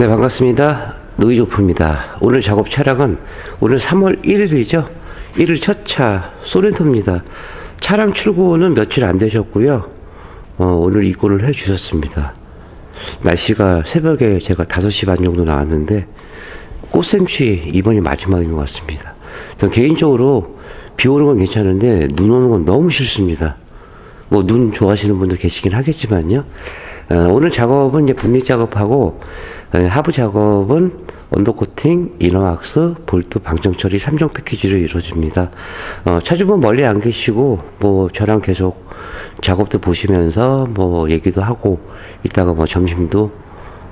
네, 반갑습니다. 노이조프입니다. 오늘 작업 차량은 오늘 3월 1일이죠. 1일 첫 차 소렌토입니다. 차량 출고는 며칠 안 되셨고요. 오늘 입고를 해 주셨습니다. 날씨가 새벽에 제가 5시 반 정도 나왔는데 꽃샘추위 이번이 마지막인 것 같습니다. 전 개인적으로 비 오는 건 괜찮은데 눈 오는 건 너무 싫습니다. 뭐 눈 좋아하시는 분도 계시긴 하겠지만요. 오늘 작업은 이제 분리 작업하고 하부 작업은 언더코팅, 이너왁스, 볼트, 방정 처리 3종 패키지로 이루어집니다. 차주분 멀리 안 계시고 뭐 저랑 계속 작업도 보시면서 뭐 얘기도 하고 이따가 뭐 점심도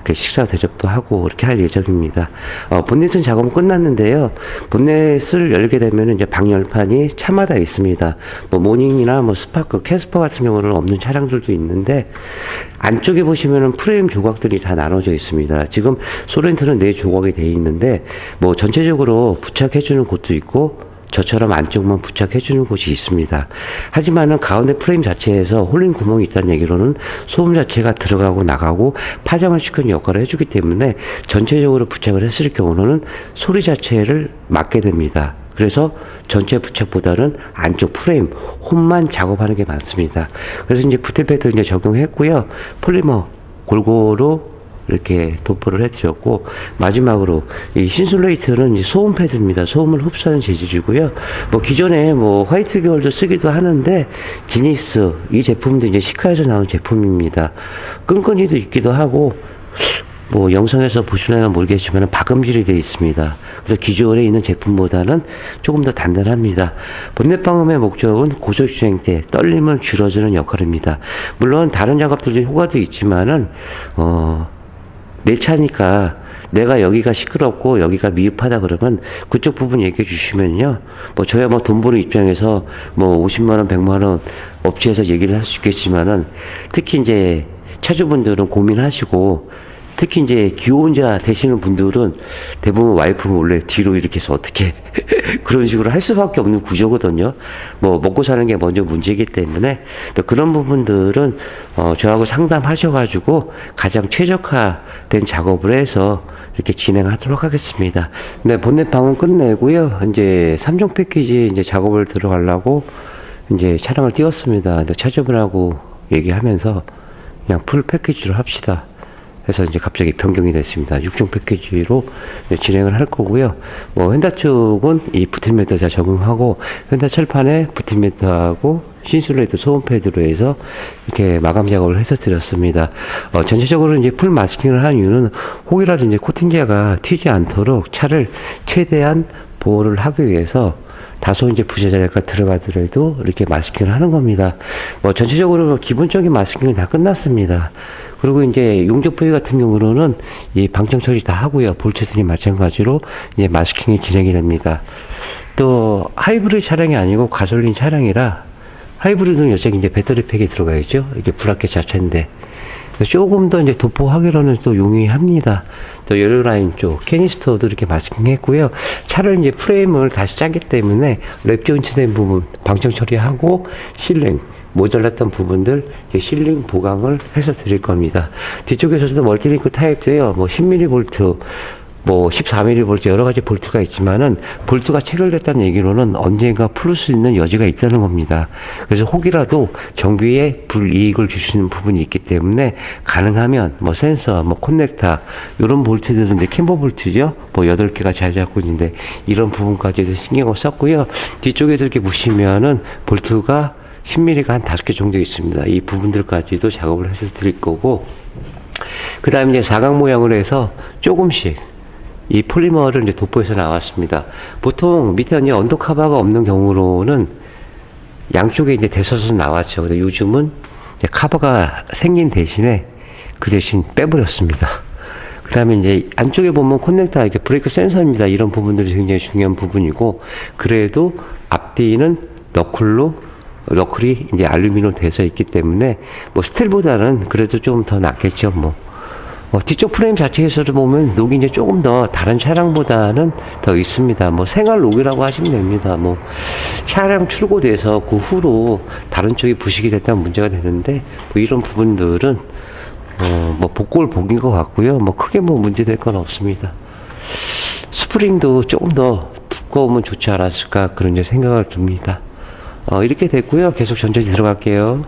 이렇게 식사 대접도 하고 이렇게 할 예정입니다. 본넷은 작업은 끝났는데요. 본넷을 열게 되면 이제 방열판이 차마다 있습니다. 뭐 모닝이나 뭐 스파크, 캐스퍼 같은 경우는 없는 차량들도 있는데 안쪽에 보시면은 프레임 조각들이 다 나눠져 있습니다. 지금 소렌토는 4조각이 되어 있는데 뭐 전체적으로 부착해주는 곳도 있고 저처럼 안쪽만 부착해주는 곳이 있습니다. 하지만은 가운데 프레임 자체에서 홀린 구멍이 있다는 얘기로는 소음 자체가 들어가고 나가고 파장을 시키는 역할을 해주기 때문에 전체적으로 부착을 했을 경우는 소리 자체를 막게 됩니다. 그래서 전체 부착보다는 안쪽 프레임, 홈만 작업하는 게 많습니다. 그래서 이제 부틀패드 이제 적용했고요. 폴리머 골고루 이렇게 도포를 해드렸고, 마지막으로 이 신슐레이트는 이제 소음 패드입니다. 소음을 흡수하는 재질이고요. 뭐 기존에 뭐 화이트 계열도 쓰기도 하는데 지니스 이 제품도 이제 시카에서 나온 제품입니다. 끈끈이도 있기도 하고 뭐 영상에서 보시려나 모르겠지만 박음질이 되어 있습니다. 그래서 기존에 있는 제품보다는 조금 더 단단합니다. 본넷 방음의 목적은 고속주행 때 떨림을 줄여주는 역할입니다. 물론 다른 작업들도 효과도 있지만은 내 차니까 내가 여기가 시끄럽고 여기가 미흡하다 그러면 그쪽 부분 얘기해 주시면요. 뭐 저야 뭐 돈 버는 입장에서 뭐 50만 원, 100만 원 업체에서 얘기를 할 수 있겠지만은 특히 이제 차주분들은 고민하시고 특히 이제 기혼자 되시는 분들은 대부분 와이프는 원래 뒤로 이렇게 해서 어떻게 그런 식으로 할 수밖에 없는 구조거든요. 뭐 먹고 사는 게 먼저 문제이기 때문에 또 그런 부분들은 저하고 상담하셔가지고 가장 최적화된 작업을 해서 이렇게 진행하도록 하겠습니다. 네, 본넷 방은 끝내고요. 이제 3종 패키지 이제 작업을 들어가려고 이제 차량을 띄웠습니다. 근데 차주분하고 얘기하면서 그냥 풀 패키지로 합시다. 해서 이제 갑자기 변경이 됐습니다. 6종 패키지로 진행을 할 거고요. 뭐 휀다 쪽은 이 부팅매트 다 적용하고 휀다 철판에 부팅매트하고 신슐레이트 소음 패드로 해서 이렇게 마감 작업을 해서 드렸습니다. 전체적으로 이제 풀 마스킹을 한 이유는 혹이라도 이제 코팅제가 튀지 않도록 차를 최대한 보호를 하기 위해서 다소 이제 부재자가 들어가더라도 이렇게 마스킹을 하는 겁니다. 뭐 전체적으로 기본적인 마스킹은 다 끝났습니다. 그리고 이제 용접 부위 같은 경우는 이 방청 처리 다 하고요. 볼트들이 마찬가지로 이제 마스킹이 진행이 됩니다. 또 하이브리드 차량이 아니고 가솔린 차량이라 하이브리드는 여기 이제 배터리 팩이 들어가 있죠. 이게 브라켓 자체인데 조금 더 이제 도포하기로는 또 용이합니다. 또 여러 라인 쪽 캐니스터도 이렇게 마스킹 했고요. 차를 이제 프레임을 다시 짜기 때문에 랩 조인트된 부분 방청 처리하고 실링 모자랐던 부분들 실링 보강을 해서 드릴 겁니다. 뒤쪽에서도 멀티링크 타입도요. 뭐 10mm 볼트, 뭐 14mm 볼트 여러 가지 볼트가 있지만은 볼트가 체결됐다는 얘기로는 언젠가 풀 수 있는 여지가 있다는 겁니다. 그래서 혹이라도 정비에 불이익을 주시는 부분이 있기 때문에 가능하면 뭐 센서, 뭐 커넥터 이런 볼트들은 이제 캠버 볼트죠. 뭐 8개가 잘 잡고 있는데 이런 부분까지도 신경을 썼고요. 뒤쪽에서 이렇게 보시면은 볼트가 10mm가 한 5개 정도 있습니다. 이 부분들까지도 작업을 해서 드릴 거고, 그 다음에 이제 사각 모양으로 해서 조금씩 이 폴리머를 이제 도포해서 나왔습니다. 보통 밑에 이제 언더커버가 없는 경우로는 양쪽에 이제 대서서 나왔죠. 근데 요즘은 이제 커버가 생긴 대신에 그 대신 빼버렸습니다. 그 다음에 이제 안쪽에 보면 커넥터, 이게 브레이크 센서입니다. 이런 부분들이 굉장히 중요한 부분이고, 그래도 앞뒤는 너클이 이제 알루미늄 돼서 있기 때문에 뭐 스틸보다는 그래도 좀 더 낫겠죠. 뭐 뒤쪽 프레임 자체에서도 보면 녹이 이제 조금 더 다른 차량보다는 더 있습니다. 뭐 생활 녹이라고 하시면 됩니다. 뭐 차량 출고돼서 그 후로 다른 쪽이 부식이 됐다면 문제가 되는데 뭐 이런 부분들은 뭐 복골 복인 것 같고요. 뭐 크게 뭐 문제될 건 없습니다. 스프링도 조금 더 두꺼우면 좋지 않았을까 그런 이제 생각을 듭니다. 이렇게 됐고요. 계속 천천히 들어갈게요.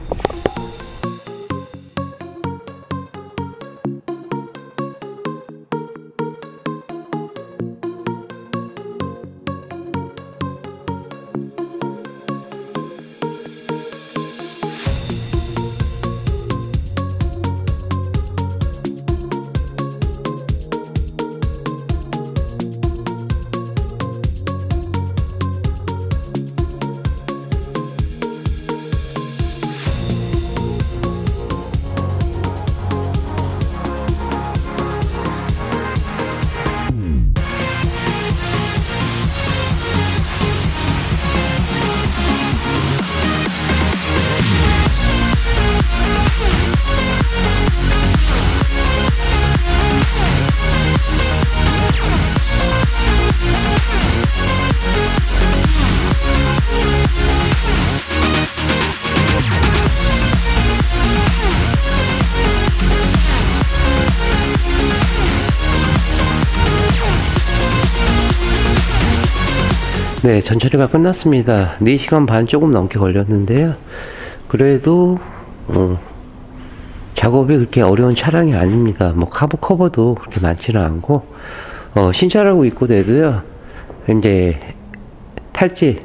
네, 전처리가 끝났습니다. 4시간 반 조금 넘게 걸렸는데요. 그래도 작업이 그렇게 어려운 차량이 아닙니다. 뭐 카브 커버도 그렇게 많지는 않고 신차라고 입고 돼도요. 이제 탈지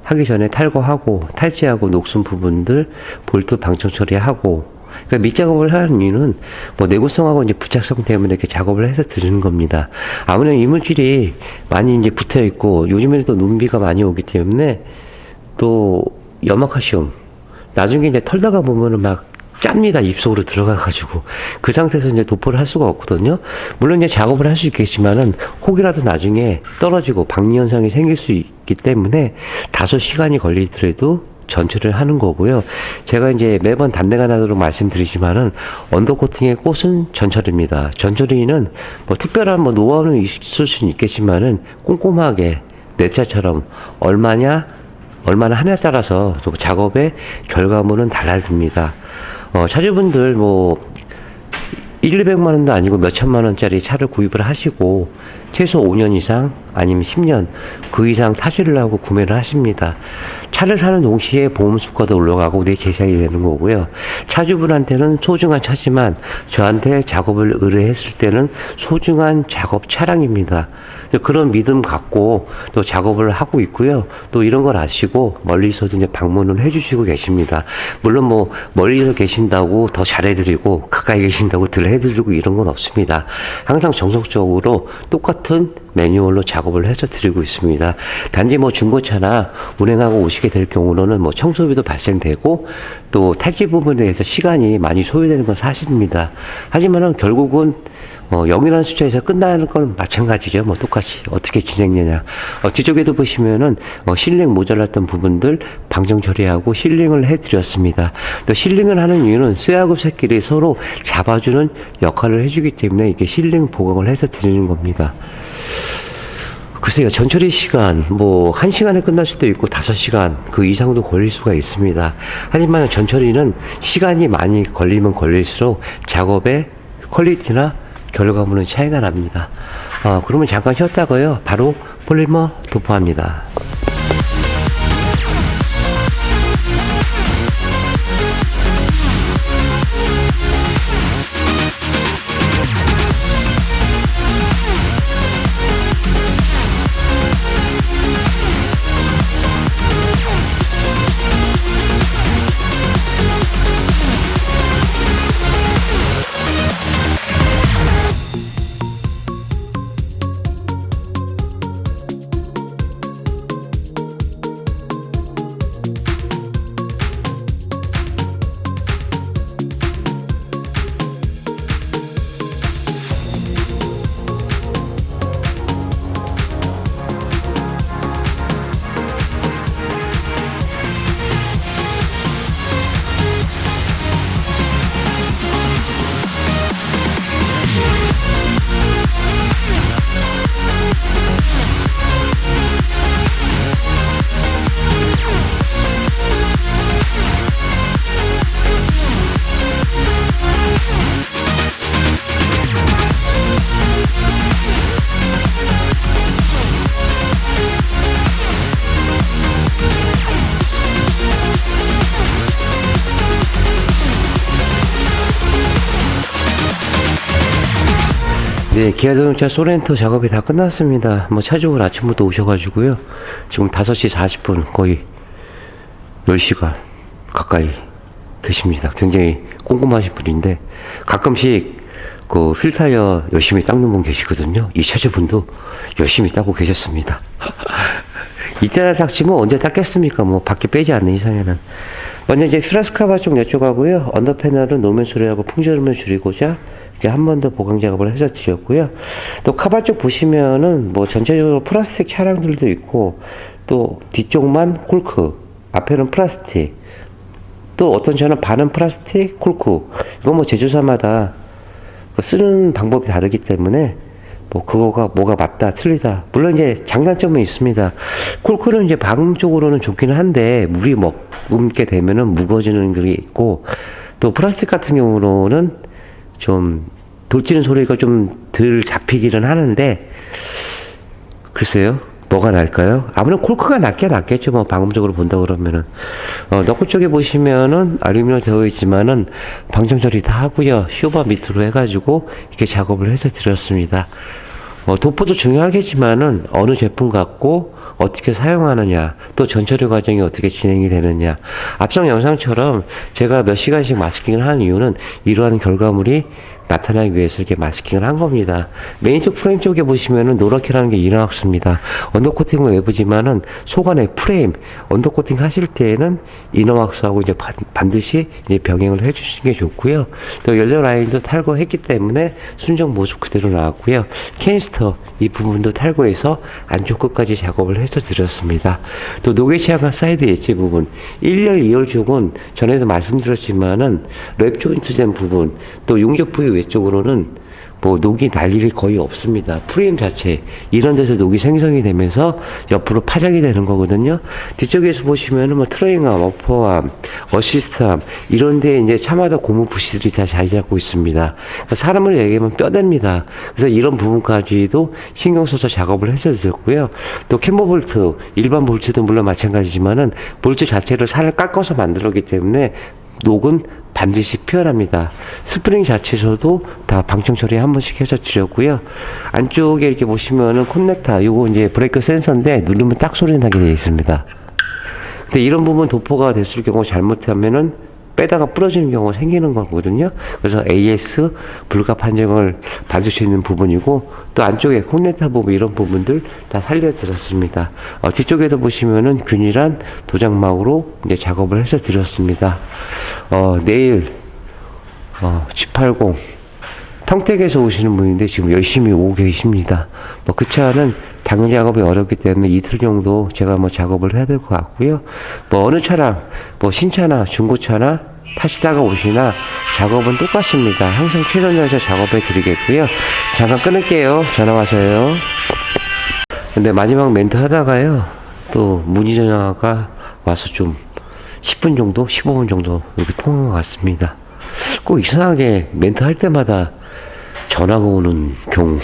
하기 전에 탈거하고 탈지하고 녹슨 부분들 볼트 방청 처리하고, 그러니까 밑작업을 하는 이유는 뭐 내구성하고 이제 부착성 때문에 이렇게 작업을 해서 드리는 겁니다. 아무래도 이물질이 많이 이제 붙어 있고 요즘에는 또 눈비가 많이 오기 때문에 또 염화칼슘 나중에 이제 털다가 보면은 막 짭니다. 입속으로 들어가가지고 그 상태에서 이제 도포를 할 수가 없거든요. 물론 이제 작업을 할 수 있겠지만은 혹이라도 나중에 떨어지고 박리 현상이 생길 수 있기 때문에 다소 시간이 걸리더라도 전처리를 하는 거고요. 제가 이제 매번 단내가 나도록 말씀드리지만은 언더코팅의 꽃은 전처리입니다. 전처리는 뭐 특별한 뭐 노하우는 있을 수는 있겠지만은 꼼꼼하게 내 차처럼 얼마나 하냐에 따라서 작업의 결과물은 달라집니다. 차주분들 뭐 200만 원도 아니고 몇 천만 원짜리 차를 구입을 하시고 최소 5년 이상 아니면 10년 그 이상 타시려고 구매를 하십니다. 차를 사는 동시에 보험 수가도 올라가고 내 재산이 되는 거고요. 차주분한테는 소중한 차지만 저한테 작업을 의뢰했을 때는 소중한 작업 차량입니다. 그런 믿음 갖고 또 작업을 하고 있고요. 또 이런 걸 아시고 멀리서도 이제 방문을 해주시고 계십니다. 물론 뭐 멀리서 계신다고 더 잘해드리고 가까이 계신다고 덜 해드리고 이런 건 없습니다. 항상 정석적으로 똑같은 매뉴얼로 작업을 해서 드리고 있습니다. 단지 뭐 중고차나 운행하고 오시게 될 경우로는 뭐 청소비도 발생되고 또 탈지 부분에 대해서 시간이 많이 소요되는 건 사실입니다. 하지만은 결국은 0이라는 숫자에서 끝나는 건 마찬가지죠. 뭐 똑같이 어떻게 진행되냐. 뒤쪽에도 보시면은 실링 모자랐던 부분들 방정 처리하고 실링을 해드렸습니다. 또 실링을 하는 이유는 쇠하고 쇠끼리 서로 잡아주는 역할을 해주기 때문에 이렇게 실링 보강을 해서 드리는 겁니다. 글쎄요, 전처리 시간, 뭐, 1시간에 끝날 수도 있고, 5시간, 그 이상도 걸릴 수가 있습니다. 하지만 전처리는 시간이 많이 걸리면 걸릴수록 작업의 퀄리티나 결과물은 차이가 납니다. 그러면 잠깐 쉬었다가요, 바로 폴리머 도포합니다. 네, 기아자동차 소렌토 작업이 다 끝났습니다. 뭐 차주분 아침부터 오셔가지고요. 지금 5시 40분 거의 10시간 가까이 계십니다. 굉장히 꼼꼼하신 분인데 가끔씩 그 휠타이어 열심히 닦는 분 계시거든요. 이 차주분도 열심히 닦고 계셨습니다. 이때나 닦지면 언제 닦겠습니까? 뭐 밖에 빼지 않는 이상에는. 먼저 이제 퓨라스카바 쪽 여쭤가고요. 언더 패널은 노면 소리하고 풍절음을 줄이고자 이렇게 한 번 더 보강 작업을 해서 드렸고요. 또 카바 쪽 보시면은 뭐 전체적으로 플라스틱 차량들도 있고 또 뒤쪽만 콜크, 앞에는 플라스틱, 또 어떤 차는 반은 플라스틱, 콜크. 이건 뭐 제조사마다 쓰는 방법이 다르기 때문에 뭐 그거가 뭐가 맞다 틀리다 물론 이제 장단점은 있습니다. 콜크는 이제 방음 쪽으로는 좋기는 한데 물이 머금게 되면은 무거워지는 게 있고 또 플라스틱 같은 경우로는 좀 돌지는 소리가 좀 덜 잡히기는 하는데 글쎄요 뭐가 날까요? 아무래도 콜크가 낫겠죠. 뭐 방음적으로 본다 그러면은 너클 쪽에 보시면은 알루미늄 되어 있지만은 방정 처리 다 하고요. 쇼바 밑으로 해가지고 이렇게 작업을 해서 드렸습니다. 도포도 중요하겠지만은 어느 제품 갖고 어떻게 사용하느냐, 또 전처리 과정이 어떻게 진행이 되느냐. 앞선 영상처럼 제가 몇 시간씩 마스킹을 하는 이유는 이러한 결과물이 나타나기 위해서 이렇게 마스킹을 한 겁니다. 메인 쪽 프레임 쪽에 보시면은 노랗게라는 게 이너왁스입니다. 언더코팅은 외부지만은 속안에 프레임, 언더코팅 하실 때에는 이너왁스하고 이제 반드시 이제 병행을 해주시는 게 좋고요. 또 연료 라인도 탈거했기 때문에 순정 모습 그대로 나왔고요. 캔스터 이 부분도 탈거해서 안쪽 끝까지 작업을 해서 드렸습니다. 또 노게시아가 사이드 엣지 부분 1열, 2열 쪽은 전에도 말씀드렸지만은 랩 조인트 된 부분 또 용접 부위 외쪽으로는 뭐 녹이 날 일이 거의 없습니다. 프레임 자체 이런 데서 녹이 생성이 되면서 옆으로 파장이 되는 거거든요. 뒤쪽에서 보시면은 뭐 트레잉암, 어퍼암, 어시스트암 이런 데 이제 차마다 고무 부시들이 다 자리 잡고 있습니다. 그러니까 사람을 얘기하면 뼈대입니다. 그래서 이런 부분까지도 신경 써서 작업을 해서 드렸고요. 또 캠버 볼트, 일반 볼트도 물론 마찬가지지만은 볼트 자체를 살을 깎아서 만들었기 때문에 녹은 반드시 피어납니다. 스프링 자체에서도 다 방청 처리 한 번씩 해서 드렸고요. 안쪽에 이렇게 보시면은 콘넥터, 요거 이제 브레이크 센서인데 누르면 딱 소리 나게 되어 있습니다. 근데 이런 부분 도포가 됐을 경우 잘못하면은 빼다가 부러지는 경우가 생기는 거거든요. 그래서 AS 불가 판정을 받을 수 있는 부분이고 또 안쪽에 콘넥터 부분 이런 부분들 다 살려드렸습니다. 뒤쪽에도 보시면은 균일한 도장막으로 이제 작업을 해서 드렸습니다. 내일 G80 평택에서 오시는 분인데 지금 열심히 오고 계십니다. 뭐 그 차는 당근 작업이 어렵기 때문에 이틀 정도 제가 뭐 작업을 해야 될 것 같고요. 뭐 어느 차량, 뭐 신차나 중고차나 타시다가 오시나 작업은 똑같습니다. 항상 최선을 작업해 드리겠고요. 잠깐 끊을게요. 전화 와서요. 근데 마지막 멘트 하다가요. 또 문의 전화가 와서 좀 10분 정도, 15분 정도 이렇게 통한 것 같습니다. 꼭 이상하게 멘트 할 때마다 전화가 오는 경우.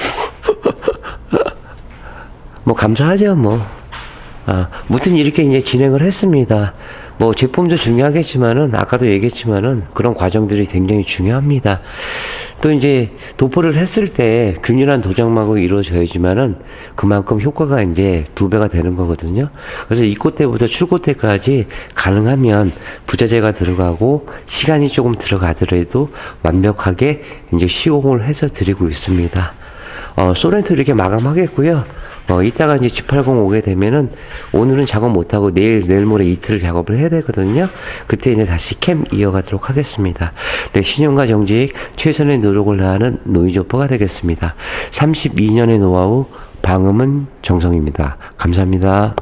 뭐 감사하죠 뭐. 무튼 이렇게 이제 진행을 했습니다. 뭐 제품도 중요하겠지만은 아까도 얘기했지만은 그런 과정들이 굉장히 중요합니다. 또 이제 도포를 했을 때 균일한 도장막으로 이루어져야지만은 그만큼 효과가 이제 2배가 되는 거거든요. 그래서 입고 때부터 출고 때까지 가능하면 부자재가 들어가고 시간이 조금 들어가더라도 완벽하게 이제 시공을 해서 드리고 있습니다. 소렌토 이렇게 마감하겠고요. 이따가 이제 G80 오게 되면은 오늘은 작업 못하고 내일 모레 이틀 작업을 해야 되거든요. 그때 이제 다시 캠 이어가도록 하겠습니다. 네, 신용과 정직 최선의 노력을 다하는 노이즈오퍼가 되겠습니다. 32년의 노하우 방음은 정성입니다. 감사합니다.